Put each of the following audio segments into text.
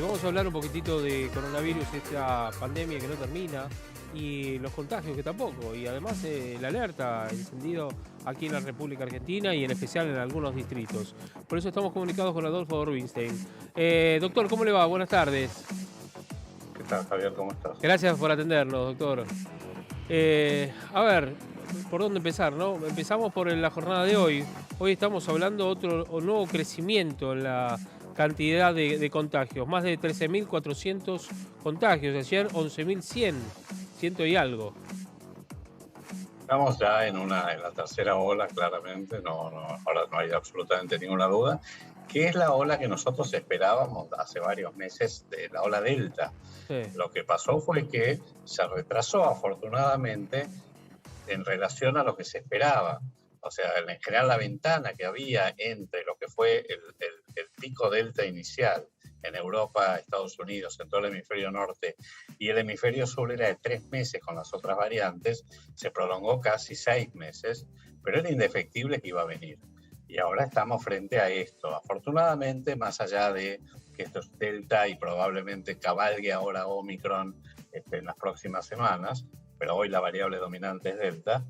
Vamos a hablar un poquitito de coronavirus, esta pandemia que no termina y los contagios que tampoco. Y además la alerta encendido aquí en la República Argentina y en especial en algunos distritos. Por eso estamos comunicados con Adolfo Rubinstein. Doctor, ¿cómo le va? Buenas tardes. ¿Qué tal, Javier? ¿Cómo estás? Gracias por atendernos, doctor. A ver, ¿por dónde empezar, no? Empezamos por la jornada de hoy. Hoy estamos hablando de otro nuevo crecimiento en la cantidad de contagios. Más de 13.400 contagios. Ayer 11.100, ciento y algo. Estamos ya en la tercera ola, claramente, ahora no hay absolutamente ninguna duda, que es la ola que nosotros esperábamos hace varios meses de la ola Delta. Sí. Lo que pasó fue que se retrasó, afortunadamente, en relación a lo que se esperaba. O sea, en general la ventana que había entre lo que fue el pico Delta inicial en Europa, Estados Unidos, en todo el hemisferio norte, y el hemisferio sur era de 3 meses con las otras variantes, se prolongó casi 6 meses, pero era indefectible que iba a venir. Y ahora estamos frente a esto. Afortunadamente, más allá de que esto es Delta y probablemente cabalgue ahora Omicron en las próximas semanas, pero hoy la variable dominante es Delta,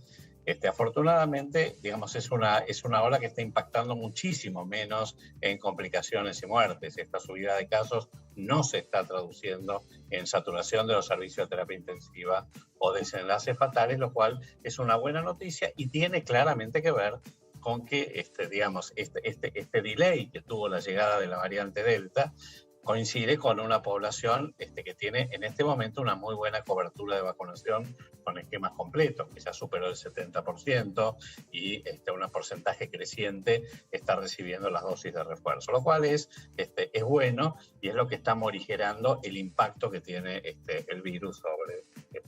afortunadamente, digamos, es una ola que está impactando muchísimo menos en complicaciones y muertes. Esta subida de casos no se está traduciendo en saturación de los servicios de terapia intensiva o desenlaces fatales, lo cual es una buena noticia y tiene claramente que ver con que este delay que tuvo la llegada de la variante Delta coincide con una población que tiene en este momento una muy buena cobertura de vacunación con esquemas completos, que ya superó el 70% y un porcentaje creciente está recibiendo las dosis de refuerzo, lo cual es bueno y es lo que está morigerando el impacto que tiene el virus sobre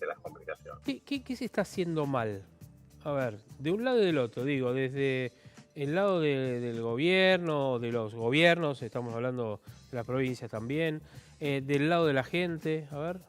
las complicaciones. ¿Qué se está haciendo mal? A ver, de un lado y del otro, digo, desde el lado del gobierno, de los gobiernos, estamos hablando de las provincias también, del lado de la gente, a ver.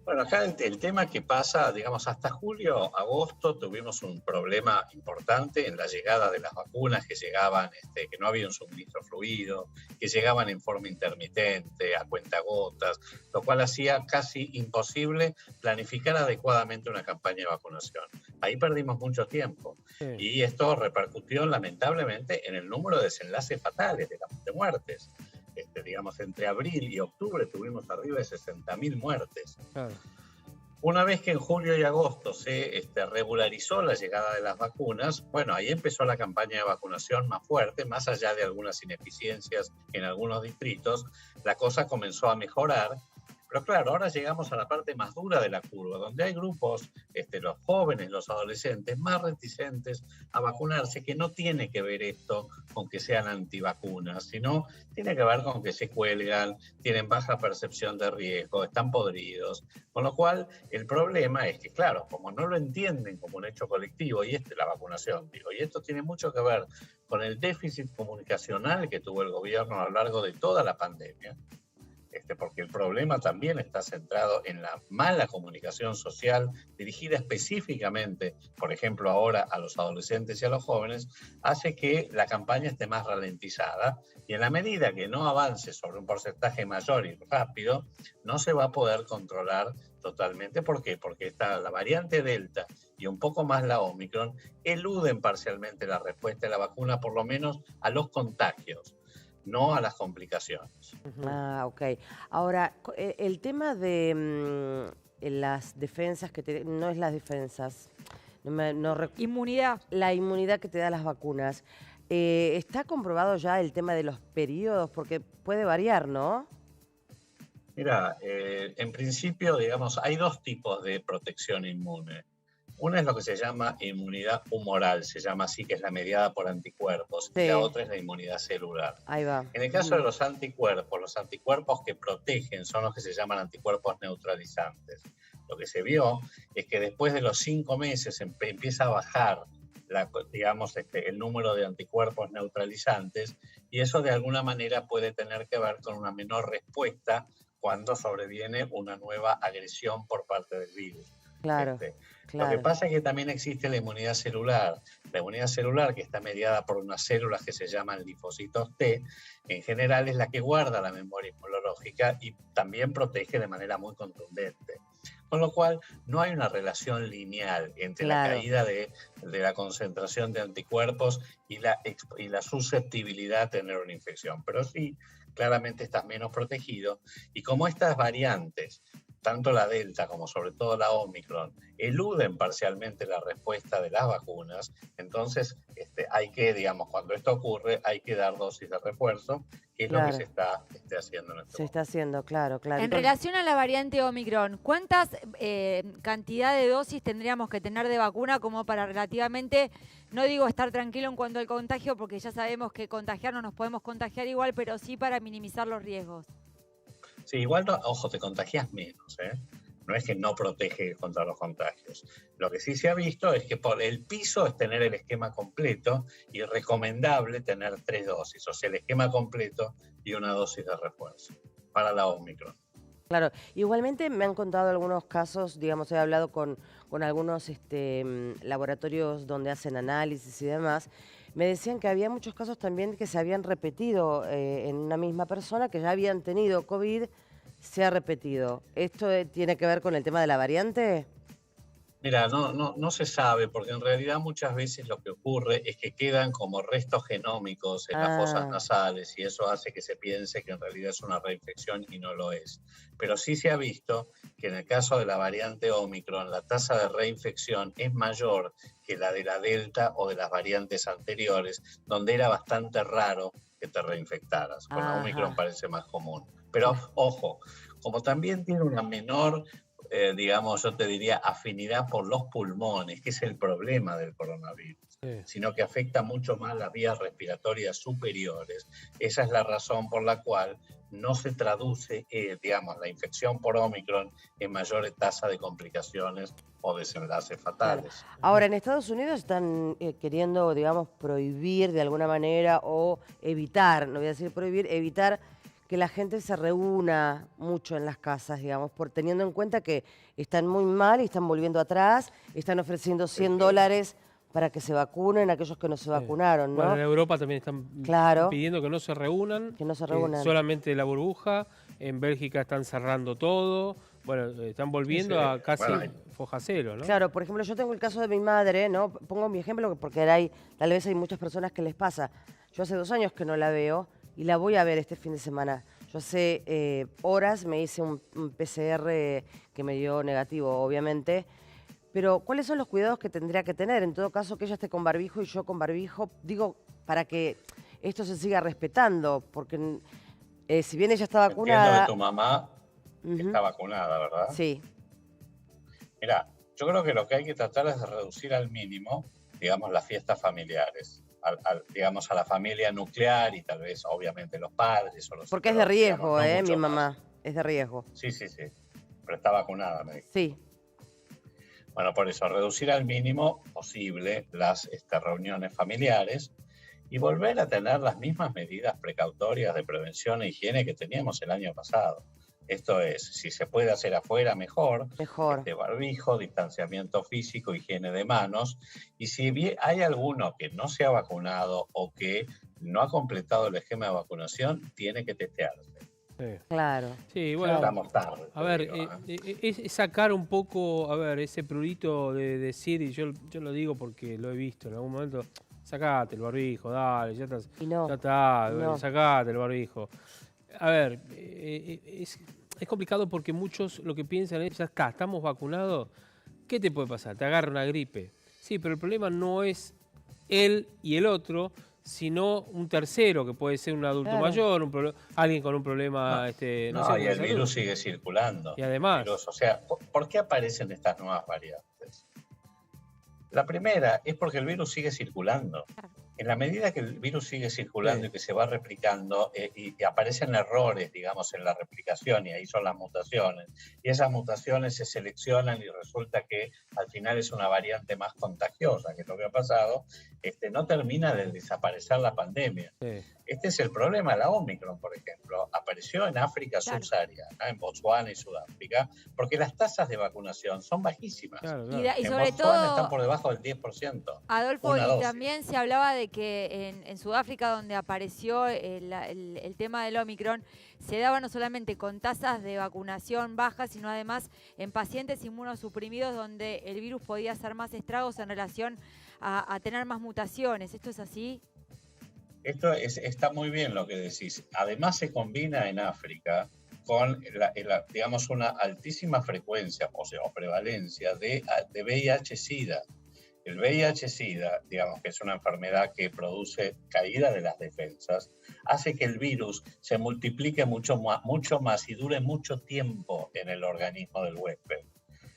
Bueno, acá el tema que pasa, digamos, hasta julio, agosto, tuvimos un problema importante en la llegada de las vacunas que llegaban, que no había un suministro fluido, que llegaban en forma intermitente, a cuentagotas, lo cual hacía casi imposible planificar adecuadamente una campaña de vacunación. Ahí perdimos mucho tiempo. Sí. Y esto repercutió lamentablemente en el número de desenlaces fatales, de muertes. Digamos, entre abril y octubre tuvimos arriba de 60.000 muertes. Claro. Una vez que en julio y agosto se regularizó la llegada de las vacunas, bueno, ahí empezó la campaña de vacunación más fuerte, más allá de algunas ineficiencias en algunos distritos, la cosa comenzó a mejorar. Pero claro, ahora llegamos a la parte más dura de la curva, donde hay grupos, los jóvenes, los adolescentes, más reticentes a vacunarse, que no tiene que ver esto con que sean antivacunas, sino tiene que ver con que se cuelgan, tienen baja percepción de riesgo, están podridos. Con lo cual, el problema es que, claro, como no lo entienden como un hecho colectivo, y la vacunación, y esto tiene mucho que ver con el déficit comunicacional que tuvo el gobierno a lo largo de toda la pandemia, porque el problema también está centrado en la mala comunicación social dirigida específicamente, por ejemplo, ahora a los adolescentes y a los jóvenes, hace que la campaña esté más ralentizada y en la medida que no avance sobre un porcentaje mayor y rápido, no se va a poder controlar totalmente. ¿Por qué? Porque está la variante Delta y un poco más la Omicron eluden parcialmente la respuesta de la vacuna, por lo menos a los contagios, no a las complicaciones. Ah, ok. Ahora, el tema de las defensas no es las defensas, Inmunidad. la inmunidad que te da las vacunas. ¿Está comprobado ya el tema de los periodos? Porque puede variar, ¿no? Mira, en principio, digamos, hay dos tipos de protección inmune. Una es lo que se llama inmunidad humoral, se llama así, que es la mediada por anticuerpos, Sí. y la otra es la inmunidad celular. Ahí va. En el caso de los anticuerpos que protegen son los que se llaman anticuerpos neutralizantes. Lo que se vio es que después de los 5 meses empieza a bajar el número de anticuerpos neutralizantes, y eso de alguna manera puede tener que ver con una menor respuesta cuando sobreviene una nueva agresión por parte del virus. Claro, Lo que claro. pasa es que también existe la inmunidad celular. La inmunidad celular, que está mediada por unas células que se llaman linfocitos T, en general es la que guarda la memoria inmunológica y también protege de manera muy contundente. Con lo cual, no hay una relación lineal entre la Claro. caída de la concentración de anticuerpos y la susceptibilidad a tener una infección. Pero sí, claramente estás menos protegido. Y como estas variantes, tanto la Delta como sobre todo la Omicron, eluden parcialmente la respuesta de las vacunas, entonces hay que, digamos, cuando esto ocurre, hay que dar dosis de refuerzo, que es lo que se Claro. está haciendo en este Se momento. está haciendo, claro, claro. En relación a la variante Omicron, ¿cuántas cantidad de dosis tendríamos que tener de vacuna como para relativamente, no digo estar tranquilo en cuanto al contagio, porque ya sabemos que contagiarnos nos podemos contagiar igual, pero sí para minimizar los riesgos? Sí, igual, ojo, te contagias menos, ¿eh? No es que no protege contra los contagios. Lo que sí se ha visto es que por el piso es tener el esquema completo y recomendable tener 3 dosis, o sea, el esquema completo y una dosis de refuerzo para la Omicron. Claro, igualmente me han contado algunos casos, digamos, he hablado con algunos laboratorios donde hacen análisis y demás. Me decían que había muchos casos también que se habían repetido en una misma persona, que ya habían tenido COVID, se ha repetido. ¿Esto tiene que ver con el tema de la variante? Mira, no se sabe, porque en realidad muchas veces lo que ocurre es que quedan como restos genómicos en las fosas Ah, nasales y eso hace que se piense que en realidad es una reinfección y no lo es. Pero sí se ha visto que en el caso de la variante Omicron, la tasa de reinfección es mayor que la de la Delta o de las variantes anteriores, donde era bastante raro que te reinfectaras. Con la Omicron ajá, parece más común. Pero ojo, como también tiene una menor digamos, yo te diría, afinidad por los pulmones, que es el problema del coronavirus, Sí. sino que afecta mucho más las vías respiratorias superiores. Esa es la razón por la cual no se traduce, digamos, la infección por Omicron en mayor tasa de complicaciones o desenlaces claro. fatales. Ahora, en Estados Unidos están queriendo, digamos, prohibir de alguna manera o evitar, no voy a decir prohibir, evitar que la gente se reúna mucho en las casas, digamos, por teniendo en cuenta que están muy mal y están volviendo atrás, están ofreciendo $100 para que se vacunen aquellos que no se Sí. vacunaron, Bueno, en ¿no? Europa también están Claro, pidiendo que no se reúnan, que no se que reúnan. solamente la burbuja. En Bélgica están cerrando todo. Bueno, están Sí, volviendo a casi bueno, foja cero, ¿no? Claro, por ejemplo, yo tengo el caso de mi madre, ¿no? Pongo mi ejemplo porque tal vez hay muchas personas que les pasa. Yo hace 2 años que no la veo y la voy a ver este fin de semana. Yo hace horas me hice un PCR que me dio negativo, obviamente. Pero, ¿cuáles son los cuidados que tendría que tener? En todo caso, que ella esté con barbijo y yo con barbijo, digo, para que esto se siga respetando, porque si bien ella está entiendo que vacunada, tu mamá ujú, está vacunada, ¿verdad? sí, Mira, yo creo que lo que hay que tratar es de reducir al mínimo, digamos, las fiestas familiares, digamos, a la familia nuclear y tal vez, obviamente, los padres o los porque es de hijos, digamos, riesgo, no mi mucho más. mamá, es de riesgo. Sí, pero está vacunada, me dijo. Sí, Bueno, por eso, reducir al mínimo posible las reuniones familiares y volver a tener las mismas medidas precautorias de prevención e higiene que teníamos el año pasado. Esto es, si se puede hacer afuera, mejor, mejor. barbijo, distanciamiento físico, higiene de manos, y si hay alguno que no se ha vacunado o que no ha completado el esquema de vacunación, tiene que testearse. Sí. Claro. Sí, bueno, Estamos tarde. a te ver, digo, es sacar un poco, a ver, ese prurito de decir, y yo lo digo porque lo he visto en algún momento, sacate el barbijo, dale, ya estás, Y no, ya está, no. sacate el barbijo. A ver, es complicado porque muchos lo que piensan es, ya está, estamos vacunados, ¿qué te puede pasar? Te agarra una gripe. Sí, pero el problema no es él y el otro, sino un tercero, que puede ser un adulto Claro. mayor, alguien con un problema, no sé, No, con y la el salud. virus sigue circulando. Y además, El virus, o sea, ¿por qué aparecen estas nuevas variantes? La primera es porque el virus sigue circulando. En la medida que el virus sigue circulando Sí. y que se va replicando y aparecen errores, digamos, en la replicación, y ahí son las mutaciones, y esas mutaciones se seleccionan y resulta que al final es una variante más contagiosa, que es lo que ha pasado, no termina de desaparecer la pandemia. sí. Este es el problema de la Omicron, por ejemplo. Apareció en África Claro. subsahariana, en Botswana y Sudáfrica, porque las tasas de vacunación son bajísimas. Claro, Y, claro. y En sobre Botswana están todo, por debajo del 10%. Adolfo, Una y dosis. también se hablaba de que en Sudáfrica, donde apareció el tema del Omicron, se daba no solamente con tasas de vacunación bajas, sino además en pacientes inmunosuprimidos donde el virus podía hacer más estragos en relación a tener más mutaciones. ¿Esto es así? Está muy bien lo que decís. Además se combina en África con, digamos, una altísima frecuencia, o sea, o prevalencia de VIH-Sida. El VIH-Sida, digamos que es una enfermedad que produce caída de las defensas, hace que el virus se multiplique mucho más y dure mucho tiempo en el organismo del huésped.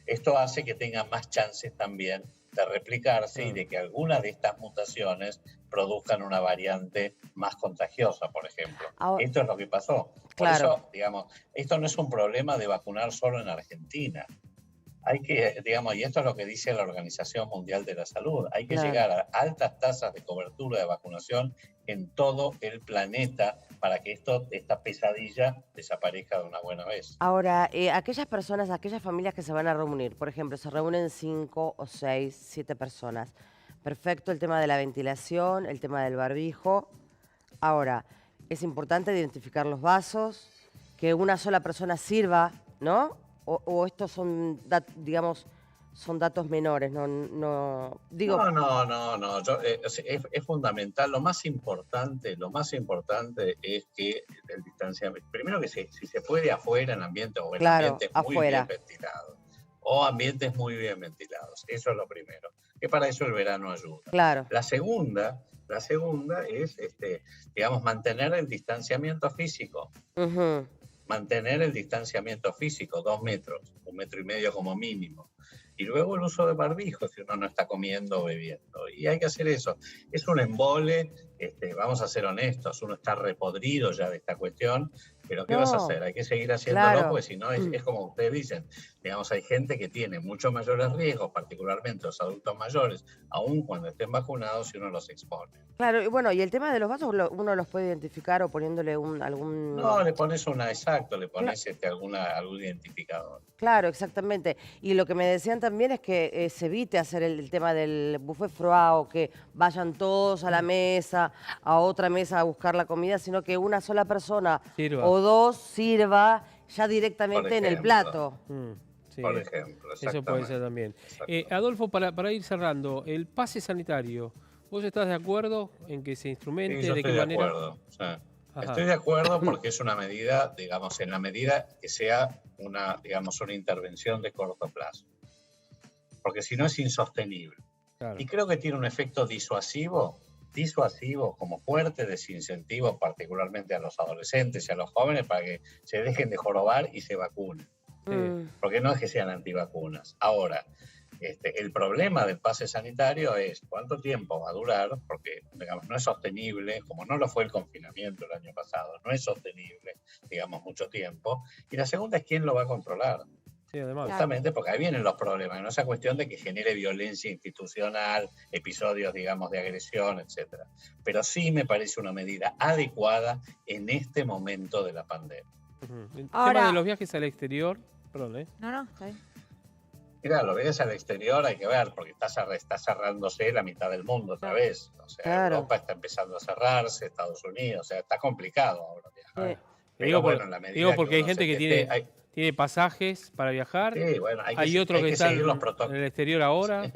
Esto hace que tenga más chances también de replicarse y de que algunas de estas mutaciones produzcan una variante más contagiosa, por ejemplo. Ahora, Esto es lo que pasó. Por claro. eso, digamos, esto no es un problema de vacunar solo en Argentina. Hay que, digamos, y esto es lo que dice la Organización Mundial de la Salud, hay que Claro. llegar a altas tasas de cobertura de vacunación en todo el planeta para que esta pesadilla desaparezca de una buena vez. Ahora, aquellas personas, aquellas familias que se van a reunir, por ejemplo, se reúnen 5 o 6, 7 personas. Perfecto el tema de la ventilación, el tema del barbijo. Ahora, es importante identificar los vasos, que una sola persona sirva, ¿no? O estos son, digamos, son datos menores, no digo. No. Es fundamental. Lo más importante es que el distanciamiento, primero que si se puede afuera en ambientes o en Claro, ambientes muy afuera. bien ventilados. O ambientes muy bien ventilados. Eso es lo primero. Que para eso el verano ayuda. Claro. La segunda es, digamos, mantener el distanciamiento físico. Ujú. Mantener el distanciamiento físico, 2 metros, 1,5 metros como mínimo. Y luego el uso de barbijo si uno no está comiendo o bebiendo. Y hay que hacer eso. Es un embole, vamos a ser honestos, uno está repodrido ya de esta cuestión, pero ¿qué vas a hacer? Hay que seguir haciéndolo, claro. porque si no es como ustedes dicen, digamos, hay gente que tiene muchos mayores riesgos, particularmente los adultos mayores, aun cuando estén vacunados, y uno los expone. Claro, y bueno, y el tema de los vasos uno los puede identificar o poniéndole algún... No, le pones algún identificador. Claro, exactamente. Y lo que me decían también es que se evite hacer el tema del buffet froid o que vayan todos a la mesa, a otra mesa a buscar la comida, sino que una sola persona Sirva. o dos sirva ya directamente en el plato. Sí, Por ejemplo, eso puede ser también. Adolfo, para ir cerrando, el pase sanitario, ¿vos estás de acuerdo en que se instrumente? Sí, yo ¿De qué estoy de manera? acuerdo. O sea, Ajá. estoy de acuerdo porque es una medida, digamos, en la medida que sea una intervención de corto plazo. Porque si no es insostenible. Claro. Y creo que tiene un efecto disuasivo como fuerte desincentivo, particularmente a los adolescentes y a los jóvenes, para que se dejen de jorobar y se vacunen. Porque no es que sean antivacunas. Ahora, el problema del pase sanitario es cuánto tiempo va a durar, porque, digamos, no es sostenible, como no lo fue el confinamiento el año pasado, no es sostenible, digamos, mucho tiempo. Y la segunda es quién lo va a controlar. Sí, además. Justamente porque ahí vienen los problemas, no esa cuestión de que genere violencia institucional, episodios, digamos, de agresión, etc. Pero sí me parece una medida adecuada en este momento de la pandemia. El Ahora- tema de los viajes al exterior, perdón, No, está bien. Mira, lo ves al exterior, hay que ver, porque está cerrándose la mitad del mundo otra vez. O sea, Claro. Europa está empezando a cerrarse, Estados Unidos, o sea, está complicado ahora viajar. Pero Digo, bueno, en la medida digo porque hay uno gente que tiene pasajes para viajar, sí, bueno, hay otros que están seguir los en protocolos. el exterior ahora.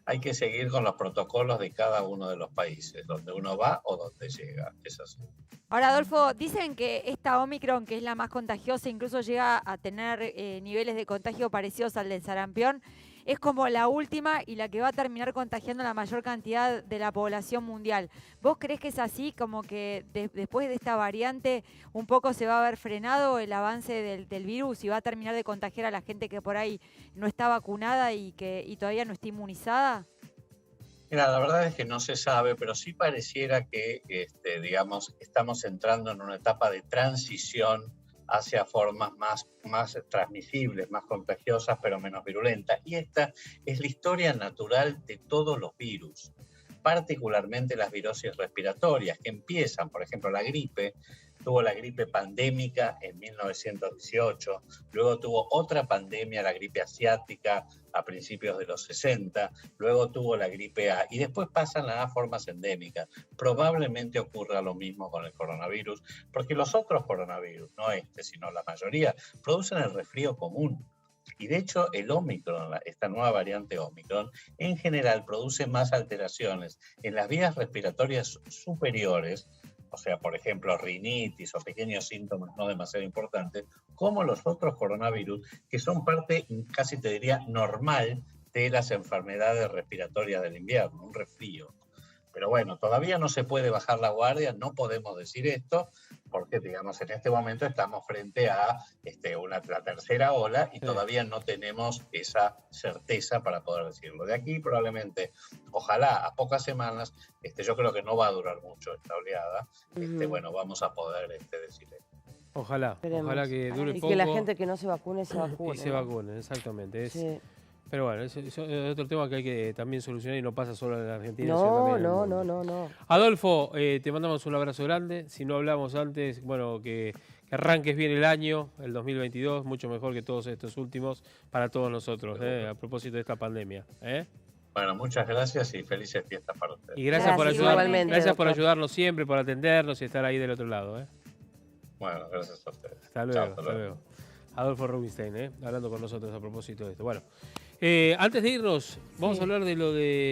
Hay que seguir con los protocolos de cada uno de los países, donde uno va o donde llega. Es así. Ahora, Adolfo, dicen que esta Omicron, que es la más contagiosa, incluso llega a tener niveles de contagio parecidos al del sarampión, es como la última y la que va a terminar contagiando la mayor cantidad de la población mundial. ¿Vos creés que es así, como que después de esta variante un poco se va a haber frenado el avance del virus y va a terminar de contagiar a la gente que por ahí no está vacunada y todavía no está inmunizada? Mira, la verdad es que no se sabe, pero sí pareciera que, digamos, estamos entrando en una etapa de transición hacia formas más transmisibles, más contagiosas, pero menos virulentas. Y esta es la historia natural de todos los virus. particularmente las virosis respiratorias, que empiezan, por ejemplo, la gripe. Tuvo la gripe pandémica en 1918, luego tuvo otra pandemia, la gripe asiática, a principios de los 60, luego tuvo la gripe A, y después pasan a formas endémicas. Probablemente ocurra lo mismo con el coronavirus, porque los otros coronavirus, no este, sino la mayoría, producen el resfrío común. Y de hecho el Omicron, esta nueva variante Omicron, en general produce más alteraciones en las vías respiratorias superiores, o sea, por ejemplo, rinitis o pequeños síntomas no demasiado importantes, como los otros coronavirus, que son parte, casi te diría, normal de las enfermedades respiratorias del invierno, un resfrío. Pero bueno, todavía no se puede bajar la guardia, no podemos decir esto, porque, digamos, en este momento estamos frente a la tercera ola y todavía no tenemos esa certeza para poder decirlo. De aquí probablemente, ojalá a pocas semanas, yo creo que no va a durar mucho esta oleada, bueno, vamos a poder decir esto. Ojalá, ojalá que dure poco. Y que la gente que no se vacune, se vacune. Y se vacunen, exactamente. Sí. Pero bueno, es otro tema que hay que también solucionar y no pasa solo en la Argentina. No. Adolfo, te mandamos un abrazo grande. Si no hablamos antes, bueno, que arranques bien el año, el 2022, mucho mejor que todos estos últimos para todos nosotros, a propósito de esta pandemia. Bueno, muchas gracias y felices fiestas para ustedes. Y gracias por ayudarnos siempre, por atendernos y estar ahí del otro lado. Bueno, gracias a ustedes. Hasta luego. Hasta luego. Adolfo Rubinstein, hablando con nosotros a propósito de esto. Bueno, antes de irnos, vamos a hablar de lo de